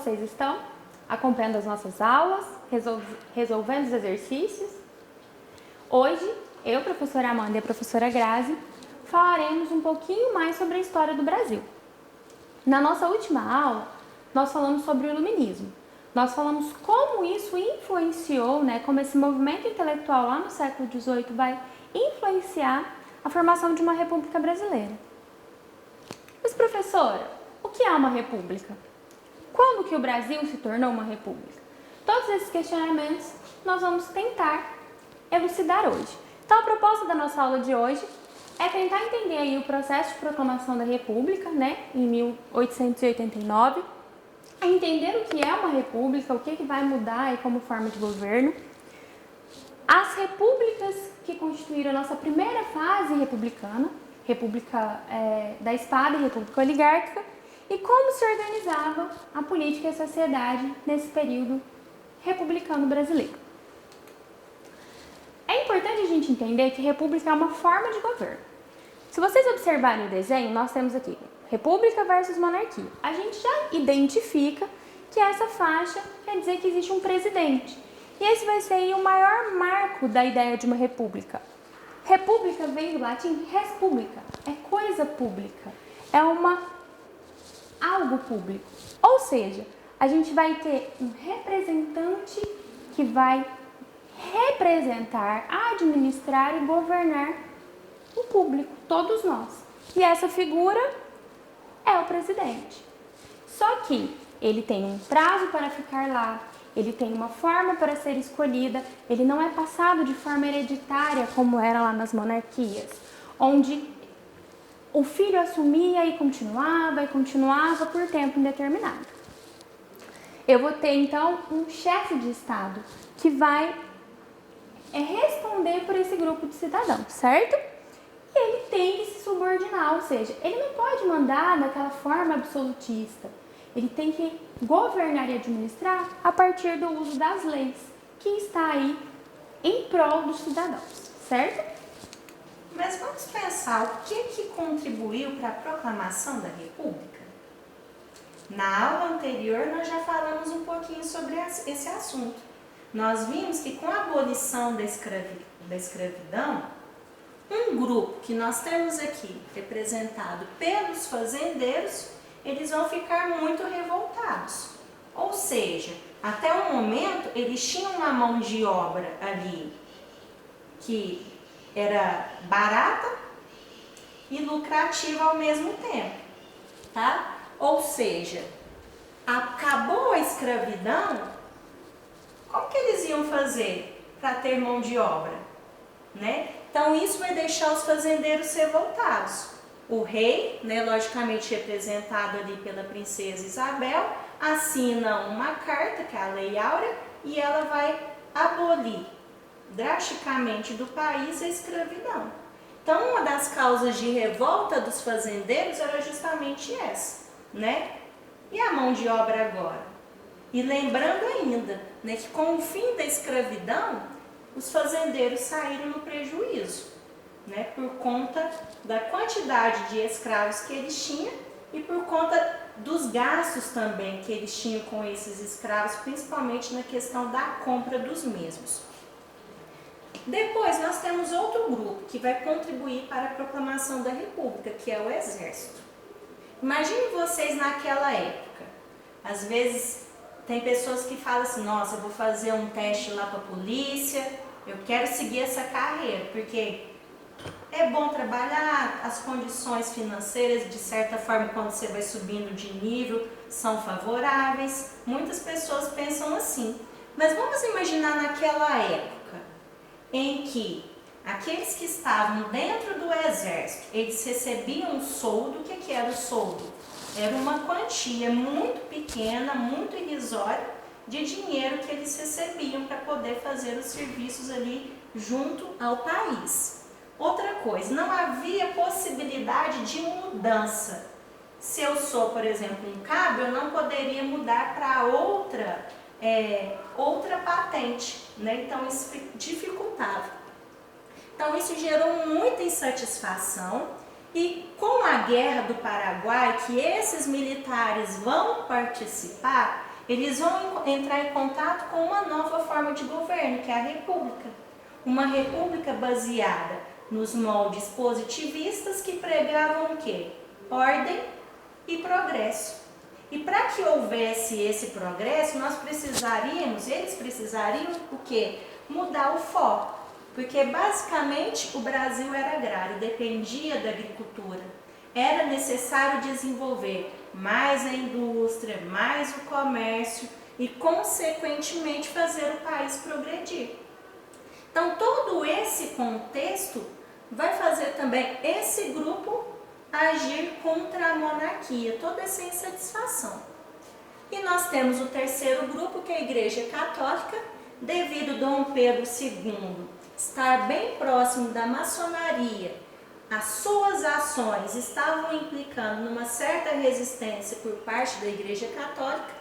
vocês estão? Acompanhando as nossas aulas, resolvendo os exercícios? Hoje, eu, professora Amanda e a professora Grazi, falaremos um pouquinho mais sobre a história do Brasil. Na nossa última aula, nós falamos sobre o Iluminismo. Nós falamos como isso influenciou, como esse movimento intelectual lá no século XVIII vai influenciar a formação de uma república brasileira. Mas, professora, o que é uma república? Quando que o Brasil se tornou uma república? Todos esses questionamentos nós vamos tentar elucidar hoje. Então, a proposta da nossa aula de hoje é tentar entender aí o processo de proclamação da república, em 1889, entender o que é uma república, o que vai mudar aí como forma de governo, as repúblicas que constituíram a nossa primeira fase republicana, República da Espada e República Oligárquica, e como se organizava a política e a sociedade nesse período republicano brasileiro. É importante a gente entender que república é uma forma de governo. Se vocês observarem o desenho, nós temos aqui república versus monarquia. A gente já identifica que essa faixa quer dizer que existe um presidente. E esse vai ser aí o maior marco da ideia de uma república. República vem do latim res publica, é coisa pública, é algo público. Ou seja, a gente vai ter um representante que vai representar, administrar e governar o público, todos nós. E essa figura é o presidente. Só que ele tem um prazo para ficar lá, ele tem uma forma para ser escolhida, ele não é passado de forma hereditária como era lá nas monarquias, onde o filho assumia e continuava por tempo indeterminado. Eu vou ter então um chefe de Estado que vai responder por esse grupo de cidadãos, certo? E ele tem que se subordinar, ou seja, ele não pode mandar daquela forma absolutista. Ele tem que governar e administrar a partir do uso das leis, que está aí em prol dos cidadãos, certo? Mas vamos pensar o que contribuiu para a proclamação da República? Na aula anterior nós já falamos um pouquinho sobre esse assunto. Nós vimos que com a abolição da escravidão, um grupo que nós temos aqui representado pelos fazendeiros, eles vão ficar muito revoltados. Ou seja, até o momento eles tinham uma mão de obra ali que era barata e lucrativa ao mesmo tempo, tá? Ou seja, acabou a escravidão, como que eles iam fazer para ter mão de obra, Então isso vai deixar os fazendeiros revoltados. O rei, logicamente representado ali pela princesa Isabel, assina uma carta, que é a Lei Áurea, e ela vai abolir drasticamente do país a escravidão. Então, uma das causas de revolta dos fazendeiros era justamente essa, E a mão de obra agora? E lembrando ainda, que com o fim da escravidão, os fazendeiros saíram no prejuízo, por conta da quantidade de escravos que eles tinham e por conta dos gastos também que eles tinham com esses escravos, principalmente na questão da compra dos mesmos. Depois nós temos outro grupo que vai contribuir para a proclamação da República, que é o Exército. Imagine vocês naquela época. Às vezes tem pessoas que falam assim, nossa, eu vou fazer um teste lá para a polícia, eu quero seguir essa carreira, porque é bom trabalhar, as condições financeiras, de certa forma, quando você vai subindo de nível, são favoráveis. Muitas pessoas pensam assim. Mas vamos imaginar naquela época em que aqueles que estavam dentro do exército, eles recebiam um soldo. O que era o soldo? Era uma quantia muito pequena, muito irrisória, de dinheiro que eles recebiam para poder fazer os serviços ali junto ao país. Outra coisa, não havia possibilidade de mudança. Se eu sou, por exemplo, um cabo, eu não poderia mudar para outra patente, Então isso dificultava. Então isso gerou muita insatisfação e com a Guerra do Paraguai, que esses militares vão participar, eles vão entrar em contato com uma nova forma de governo, que é a república. Uma república baseada nos moldes positivistas que pregavam o quê? Ordem e progresso. E para que houvesse esse progresso, eles precisariam o quê? Mudar o foco. Porque basicamente o Brasil era agrário, dependia da agricultura. Era necessário desenvolver mais a indústria, mais o comércio e, consequentemente, fazer o país progredir. Então, todo esse contexto vai fazer também esse grupo agir contra a monarquia, toda essa insatisfação. E nós temos o terceiro grupo, que é a Igreja Católica, devido Dom Pedro II estar bem próximo da maçonaria. As suas ações estavam implicando numa certa resistência por parte da Igreja Católica.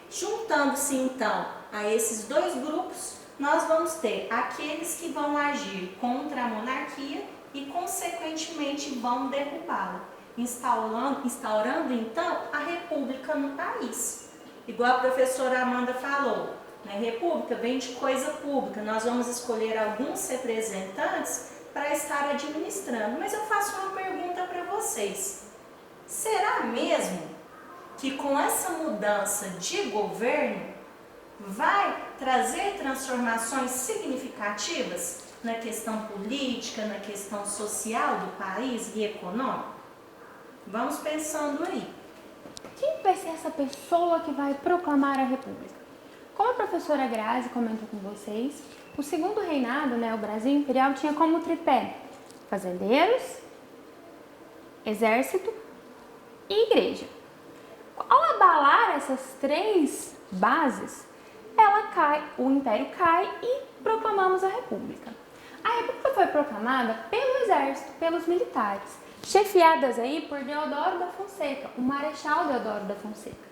Juntando-se então a esses dois grupos, nós vamos ter aqueles que vão agir contra a monarquia e, consequentemente, vão derrubá-la, instaurando então a república no país. Igual a professora Amanda falou, né? República vem de coisa pública, nós vamos escolher alguns representantes para estar administrando. Mas eu faço uma pergunta para vocês. Será mesmo que com essa mudança de governo vai trazer transformações significativas na questão política, na questão social do país e econômica? Vamos pensando aí. Quem vai ser essa pessoa que vai proclamar a república? Como a professora Grazi comentou com vocês, o segundo reinado, o Brasil Imperial, tinha como tripé fazendeiros, exército e igreja. Ao abalar essas três bases, o império cai e proclamamos a república. A república foi proclamada pelo exército, pelos militares, chefiadas aí por Deodoro da Fonseca, o Marechal Deodoro da Fonseca.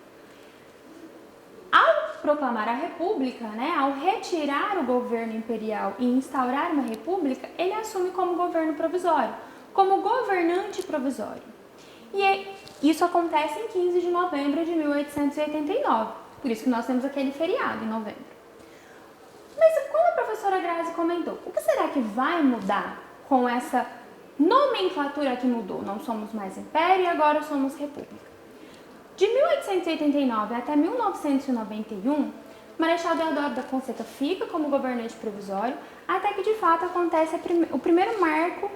Ao proclamar a república, ao retirar o governo imperial e instaurar uma república, ele assume como governo provisório, como governante provisório. E isso acontece em 15 de novembro de 1889, por isso que nós temos aquele feriado em novembro. Mas como a professora Grazi comentou, o que será que vai mudar com essa nomenclatura que mudou? Não somos mais império e agora somos república. De 1889 até 1991, Marechal Deodoro da Fonseca fica como governante provisório, até que de fato acontece o primeiro marco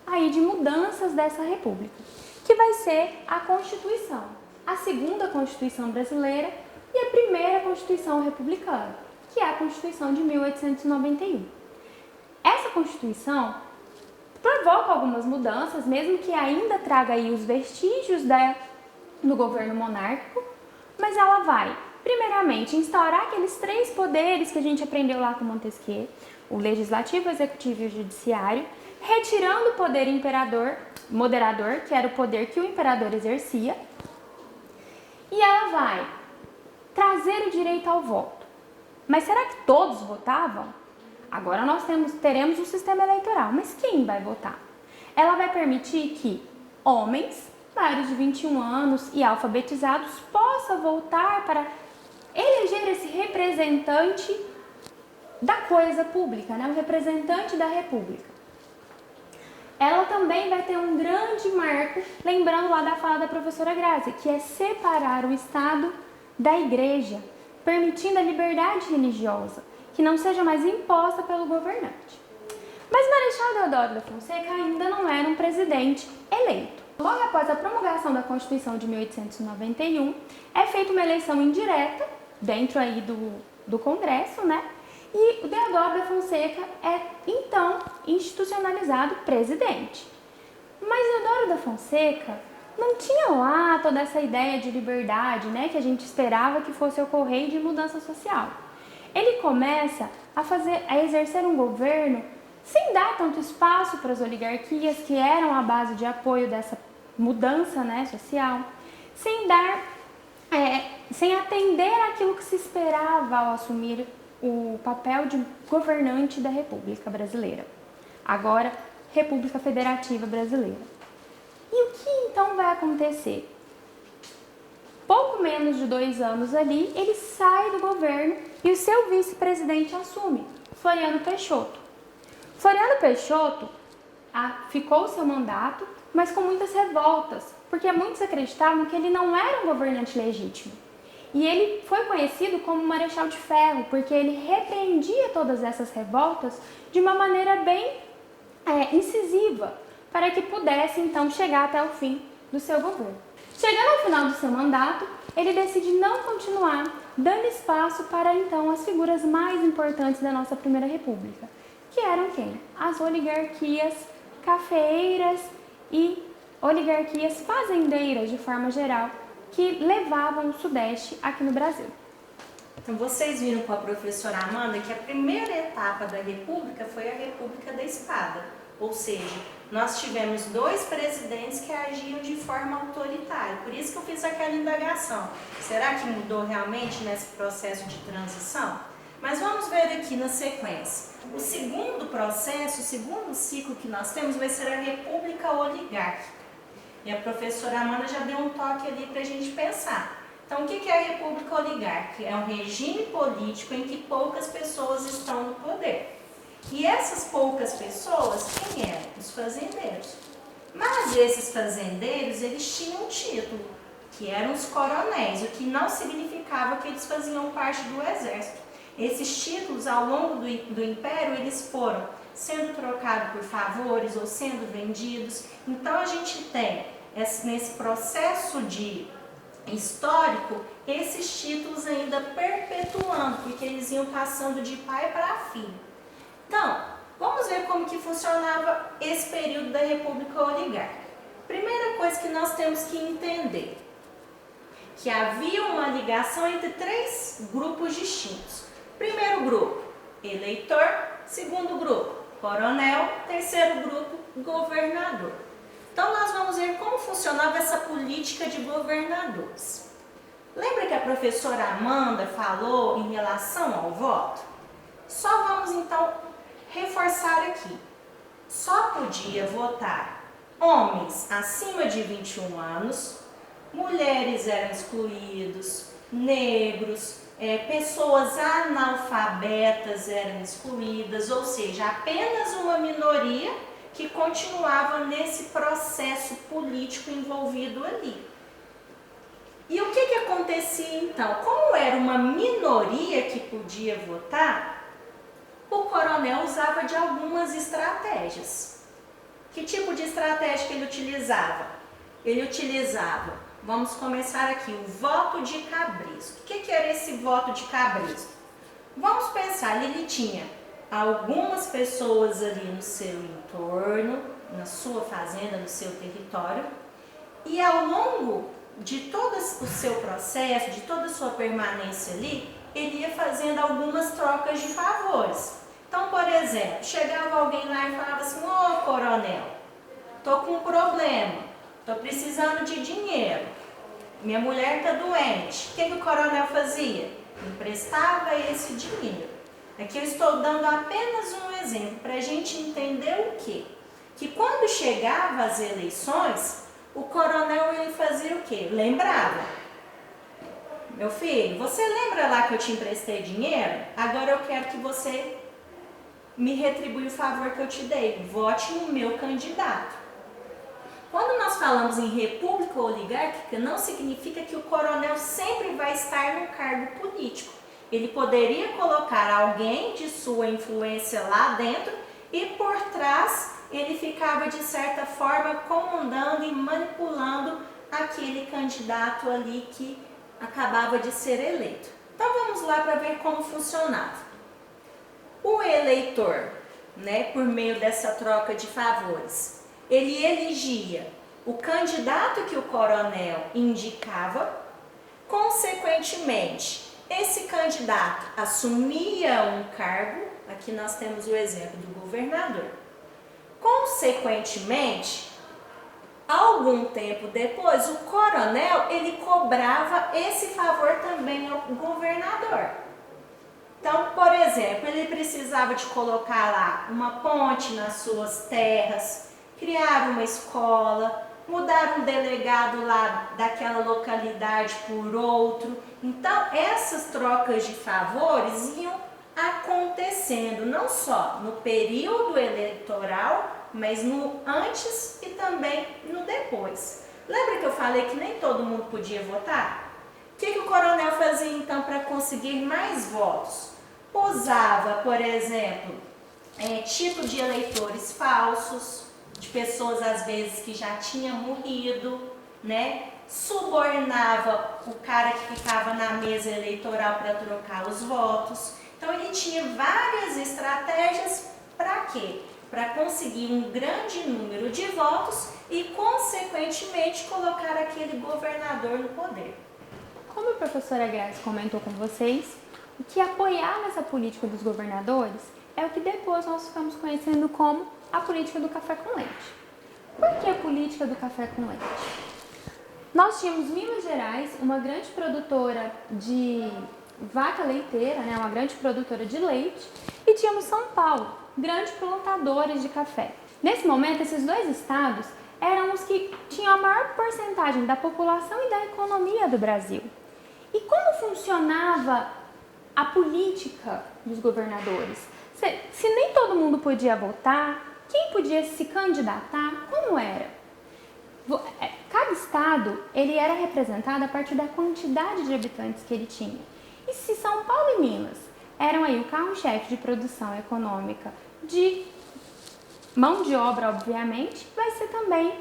aí de mudanças dessa república, que vai ser a Constituição, a segunda Constituição brasileira e a primeira Constituição republicana, que é a Constituição de 1891. Essa Constituição provoca algumas mudanças, mesmo que ainda traga aí os vestígios do governo monárquico, mas ela vai, primeiramente, instaurar aqueles três poderes que a gente aprendeu lá com Montesquieu, o legislativo, o executivo e o judiciário, retirando o poder moderador, que era o poder que o imperador exercia, e ela vai trazer o direito ao voto. Mas será que todos votavam? Agora nós teremos um sistema eleitoral, mas quem vai votar? Ela vai permitir que homens maiores de 21 anos e alfabetizados possam votar para eleger esse representante da coisa pública, o representante da república. Ela também vai ter um grande marco, lembrando lá da fala da professora Grazi, que é separar o Estado da igreja, permitindo a liberdade religiosa, que não seja mais imposta pelo governante. Mas Marechal Deodoro da Fonseca ainda não era um presidente eleito. Logo após a promulgação da Constituição de 1891, é feita uma eleição indireta dentro aí do Congresso, e o Deodoro da Fonseca é, então, institucionalizado presidente. Mas Deodoro da Fonseca não tinha lá toda essa ideia de liberdade, que a gente esperava que fosse ocorrer de mudança social. Ele começa a exercer um governo sem dar tanto espaço para as oligarquias, que eram a base de apoio dessa mudança social, sem atender àquilo que se esperava ao assumir o papel de governante da República Brasileira, agora República Federativa Brasileira. E o que então vai acontecer? pouco menos de 2 anos ali, ele sai do governo e o seu vice-presidente assume, Floriano Peixoto. Floriano Peixoto ficou o seu mandato, mas com muitas revoltas, porque muitos acreditavam que ele não era um governante legítimo. E ele foi conhecido como Marechal de Ferro, porque ele repreendia todas essas revoltas de uma maneira bem incisiva, para que pudesse então chegar até o fim do seu governo. Chegando ao final do seu mandato, ele decide não continuar, dando espaço para então as figuras mais importantes da nossa Primeira República, que eram quem? As oligarquias cafeeiras e oligarquias fazendeiras de forma geral, que levavam o Sudeste aqui no Brasil. Então, vocês viram com a professora Amanda que a primeira etapa da República foi a República da Espada. Ou seja, nós tivemos 2 presidentes que agiam de forma autoritária. Por isso que eu fiz aquela indagação. Será que mudou realmente nesse processo de transição? Mas vamos ver aqui na sequência. O segundo processo, o segundo ciclo que nós temos vai ser a República Oligárquica. E a professora Amanda já deu um toque ali para a gente pensar. Então, o que é a República Oligárquica? É um regime político em que poucas pessoas estão no poder. E essas poucas pessoas, quem eram? Os fazendeiros. Mas esses fazendeiros, eles tinham um título, que eram os coronéis, o que não significava que eles faziam parte do exército. Esses títulos, ao longo do Império, eles foram sendo trocados por favores ou sendo vendidos. Então, a gente tem, nesse processo histórico, esses títulos ainda perpetuando, porque eles iam passando de pai para filho. Então, vamos ver como que funcionava esse período da República Oligárquica. Primeira coisa que nós temos que entender, que havia uma ligação entre 3 grupos distintos. Primeiro grupo, eleitor. Segundo grupo, coronel. Terceiro grupo, governador. Então, nós vamos ver como funcionava essa política de governadores. Lembra que a professora Amanda falou em relação ao voto? Só vamos, então, reforçar aqui. Só podia votar homens acima de 21 anos, mulheres eram excluídos, negros, pessoas analfabetas eram excluídas, ou seja, apenas uma minoria que continuava nesse processo político envolvido ali. E o que acontecia então? Como era uma minoria que podia votar, o coronel usava de algumas estratégias. Que tipo de estratégia que ele utilizava? Ele utilizava, vamos começar aqui, o voto de cabresto. O que era esse voto de cabresto? Vamos pensar, ele tinha algumas pessoas ali no seu entorno, na sua fazenda, no seu território, e ao longo de todo o seu processo, de toda a sua permanência ali, ele ia fazendo algumas trocas de favores. Então, por exemplo, chegava alguém lá e falava assim: ô coronel, tô com um problema, tô precisando de dinheiro, minha mulher tá doente. O que o coronel fazia? Emprestava esse dinheiro. Aqui eu estou dando apenas um exemplo para a gente entender o quê? Que quando chegava as eleições, o coronel ele fazia o quê? Lembrava. Meu filho, você lembra lá que eu te emprestei dinheiro? Agora eu quero que você me retribui o favor que eu te dei. Vote no meu candidato. Quando nós falamos em república oligárquica, não significa que o coronel sempre vai estar no cargo político. Ele poderia colocar alguém de sua influência lá dentro e por trás ele ficava de certa forma comandando e manipulando aquele candidato ali que acabava de ser eleito. Então vamos lá para ver como funcionava. O eleitor, por meio dessa troca de favores, ele elegia o candidato que o coronel indicava, consequentemente, esse candidato assumia um cargo, aqui nós temos o exemplo do governador. Consequentemente, algum tempo depois, o coronel ele cobrava esse favor também ao governador. Então, por exemplo, ele precisava de colocar lá uma ponte nas suas terras, criar uma escola, mudar um delegado lá daquela localidade por outro. Então, essas trocas de favores iam acontecendo não só no período eleitoral, mas no antes e também no depois. Lembra que eu falei que nem todo mundo podia votar? O que o coronel fazia então para conseguir mais votos? Usava, por exemplo, tipo de eleitores falsos, de pessoas às vezes que já tinham morrido, né? Subornava o cara que ficava na mesa eleitoral para trocar os votos. Então ele tinha várias estratégias para quê? Para conseguir um grande número de votos e, consequentemente, colocar aquele governador no poder. Como a professora Grazi comentou com vocês, o que apoiava essa política dos governadores é o que depois nós ficamos conhecendo como a política do café com leite. Por que a política do café com leite? Nós tínhamos Minas Gerais, uma grande produtora de vaca leiteira, né, uma grande produtora de leite, e tínhamos São Paulo, grandes plantadores de café. Nesse momento, esses dois estados eram os que tinham a maior porcentagem da população e da economia do Brasil. E como funcionava a política dos governadores? Se nem todo mundo podia votar, quem podia se candidatar, como era? Cada estado ele era representado a partir da quantidade de habitantes que ele tinha. E se São Paulo e Minas eram aí o carro-chefe de produção econômica, de mão de obra, obviamente, vai ser também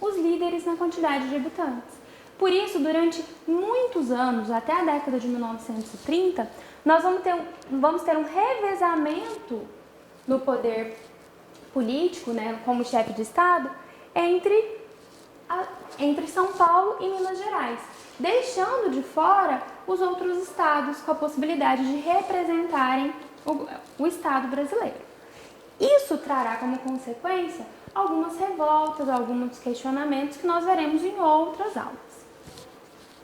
os líderes na quantidade de habitantes. Por isso, durante muitos anos, até a década de 1930, nós vamos ter um revezamento no poder político, né, como chefe de estado, entre São Paulo e Minas Gerais, deixando de fora os outros estados com a possibilidade de representarem o estado brasileiro. Isso trará como consequência algumas revoltas, alguns questionamentos que nós veremos em outras aulas.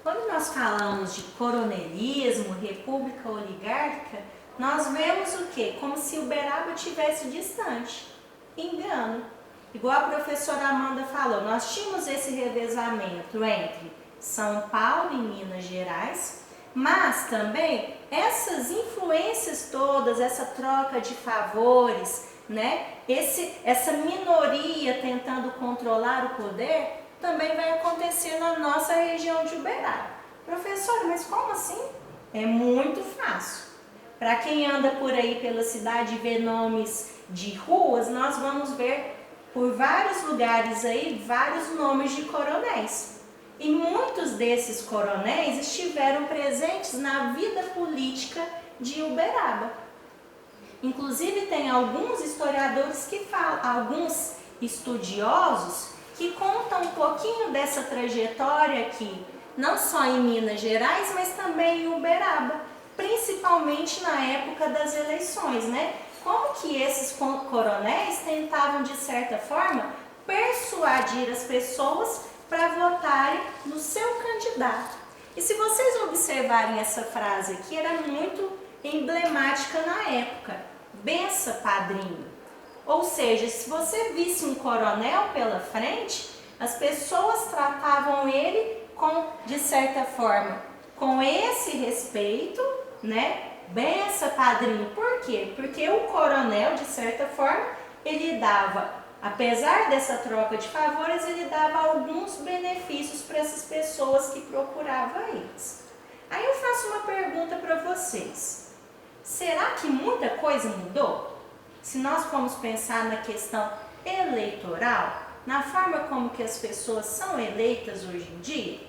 Quando nós falamos de coronelismo, república oligárquica, nós vemos o quê? Como se Uberaba estivesse distante. Engano. Igual a professora Amanda falou, nós tínhamos esse revezamento entre São Paulo e Minas Gerais, mas também essas influências todas, essa troca de favores, né? Essa minoria tentando controlar o poder, também vai acontecer na nossa região de Uberaba. Professora, mas como assim? É muito fácil. Para quem anda por aí pela cidade e vê nomes de ruas, nós vamos ver por vários lugares aí vários nomes de coronéis. E muitos desses coronéis estiveram presentes na vida política de Uberaba. Inclusive tem alguns historiadores que falam, alguns estudiosos que contam um pouquinho dessa trajetória aqui, não só em Minas Gerais, mas também em Uberaba, principalmente na época das eleições, né? Como que esses coronéis tentavam, de certa forma, persuadir as pessoas para votarem no seu candidato. E se vocês observarem essa frase aqui, era muito emblemática na época. Bença, padrinho. Ou seja, se você visse um coronel pela frente, as pessoas tratavam ele de certa forma, com esse respeito, né? Bença, padrinho. Por quê? Porque o coronel, de certa forma, ele dava, apesar dessa troca de favores, ele dava alguns benefícios para essas pessoas que procuravam eles. Aí eu faço uma pergunta para vocês. Será que muita coisa mudou? Se nós formos pensar na questão eleitoral, na forma como que as pessoas são eleitas hoje em dia,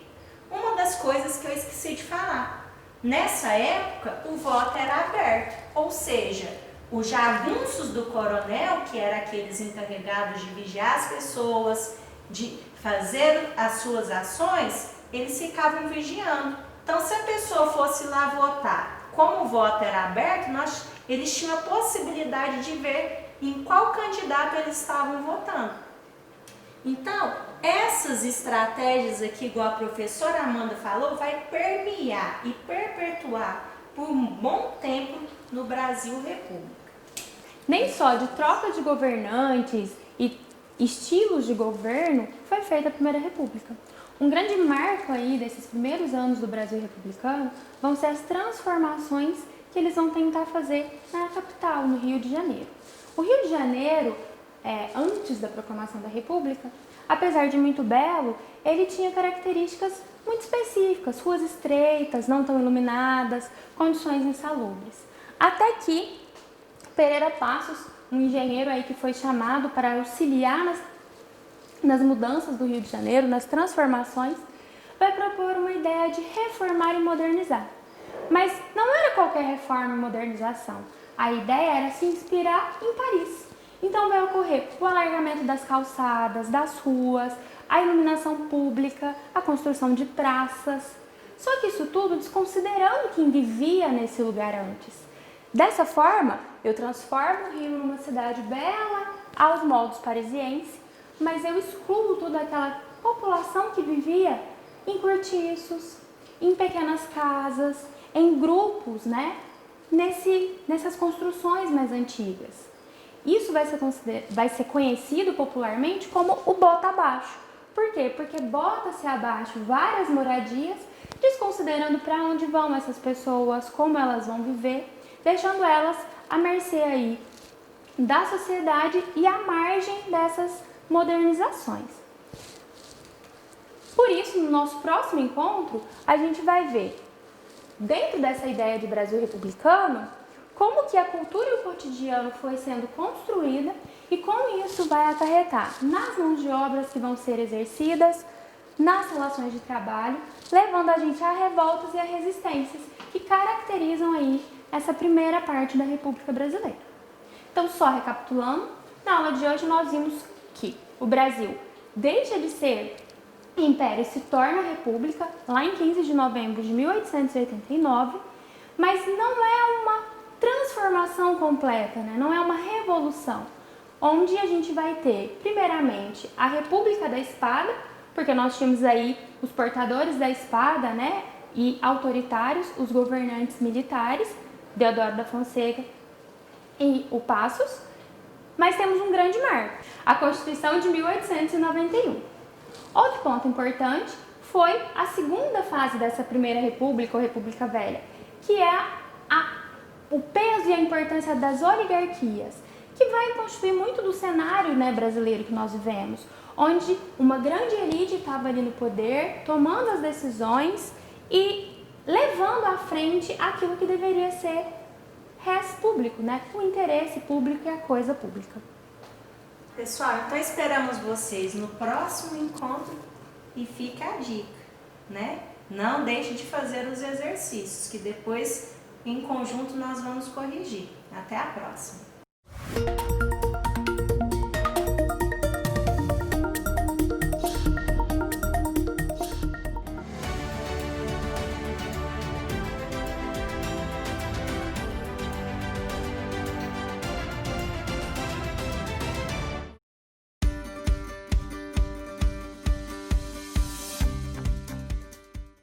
uma das coisas que eu esqueci de falar, nessa época o voto era aberto, ou seja, os jagunços do coronel, que eram aqueles encarregados de vigiar as pessoas, de fazer as suas ações, eles ficavam vigiando. Então, se a pessoa fosse lá votar, como o voto era aberto, eles tinham a possibilidade de ver em qual candidato eles estavam votando. Então, essas estratégias aqui, igual a professora Amanda falou, vai permear e perpetuar por um bom tempo no Brasil República. Nem só de troca de governantes e estilos de governo, foi feita a Primeira República. Um grande marco aí desses primeiros anos do Brasil republicano vão ser as transformações que eles vão tentar fazer na capital, no Rio de Janeiro. O Rio de Janeiro, antes da proclamação da República, apesar de muito belo, ele tinha características muito específicas, ruas estreitas, não tão iluminadas, condições insalubres. Até que Pereira Passos, um engenheiro aí que foi chamado para auxiliar nas mudanças do Rio de Janeiro, nas transformações, vai propor uma ideia de reformar e modernizar. Mas não era qualquer reforma e modernização. A ideia era se inspirar em Paris. Então vai ocorrer o alargamento das calçadas, das ruas, a iluminação pública, a construção de praças. Só que isso tudo desconsiderando quem vivia nesse lugar antes. Dessa forma, eu transformo o Rio numa cidade bela aos moldes parisienses, mas eu excluo toda aquela população que vivia em cortiços, em pequenas casas, em grupos, nessas construções mais antigas. Isso vai ser conhecido popularmente como o bota abaixo. Por quê? Porque bota-se abaixo várias moradias, desconsiderando para onde vão essas pessoas, como elas vão viver, deixando elas à mercê aí da sociedade e à margem dessas modernizações. Por isso, no nosso próximo encontro, a gente vai ver, dentro dessa ideia de Brasil republicano, como que a cultura e o cotidiano foi sendo construída e como isso vai acarretar nas mãos de obras que vão ser exercidas, nas relações de trabalho, levando a gente a revoltas e a resistências que caracterizam aí essa primeira parte da República Brasileira. Então, só recapitulando, na aula de hoje nós vimos que o Brasil deixa de ser império e se torna república lá em 15 de novembro de 1889, mas não é uma transformação completa, não é uma revolução, onde a gente vai ter, primeiramente, a República da Espada, porque nós tínhamos aí os portadores da espada, e autoritários, os governantes militares, Deodoro da Fonseca e o Passos, mas temos um grande marco, a Constituição de 1891. Outro ponto importante foi a segunda fase dessa primeira república, ou República Velha, que é o peso e a importância das oligarquias, que vai constituir muito do cenário brasileiro que nós vivemos, onde uma grande elite estava ali no poder, tomando as decisões e levando à frente aquilo que deveria ser res público, o interesse público e a coisa pública. Pessoal, então esperamos vocês no próximo encontro e fica a dica, Não deixe de fazer os exercícios, que depois em conjunto nós vamos corrigir. Até a próxima!